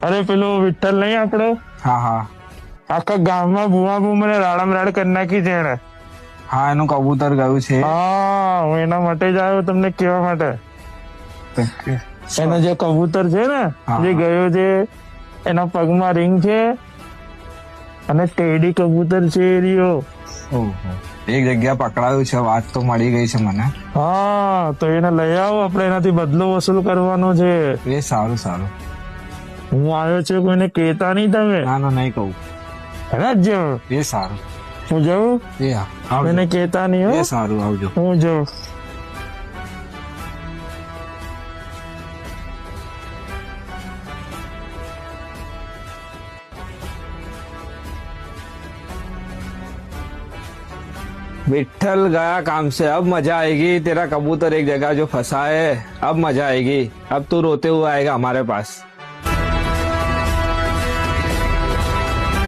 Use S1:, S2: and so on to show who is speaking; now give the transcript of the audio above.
S1: અરે પેલો વિઠ્ઠલ નહીં આપણો,
S2: હા હા
S1: આખા ગામમાં બુઆ બુ મને રાડમ રાડ કરી નાખી છે એને.
S2: હા, એનું કબૂતર ગયું છે.
S1: હા, હું એના માટે જ આવ્યો તમને કહેવા માટે. એનો જે કબૂતર છે ને,
S2: હા.
S1: જે ગયો છે, એના પગમાં રિંગ છે અને ટેડી કબૂતર છે એ રહ્યો.
S2: ઓહો, એક જગ્યા પકડાયું છે, વાત તો મળી ગઈ છે મને.
S1: હા, તો એને લઈ આવો, આપણે એનાથી બદલો વસૂલ કરવાનો છે.
S2: એ સારું સારું.
S1: હું આવ્યો છું, કોઈને કહેતા નહીં તમે.
S2: ના ના, નહીં કહું.
S1: હે જ
S2: એ સારું.
S1: હું જાઉં,
S2: એ હા, આવજો.
S1: એને કહેતા નહીં હો.
S2: એ સારું, આવજો.
S1: હું જાઉં.
S2: विट्ठल गया काम से, अब मजा आएगी। तेरा कबूतर एक जगह जो फंसा है, अब मजा आएगी। अब तू रोते हुए आएगा हमारे पास।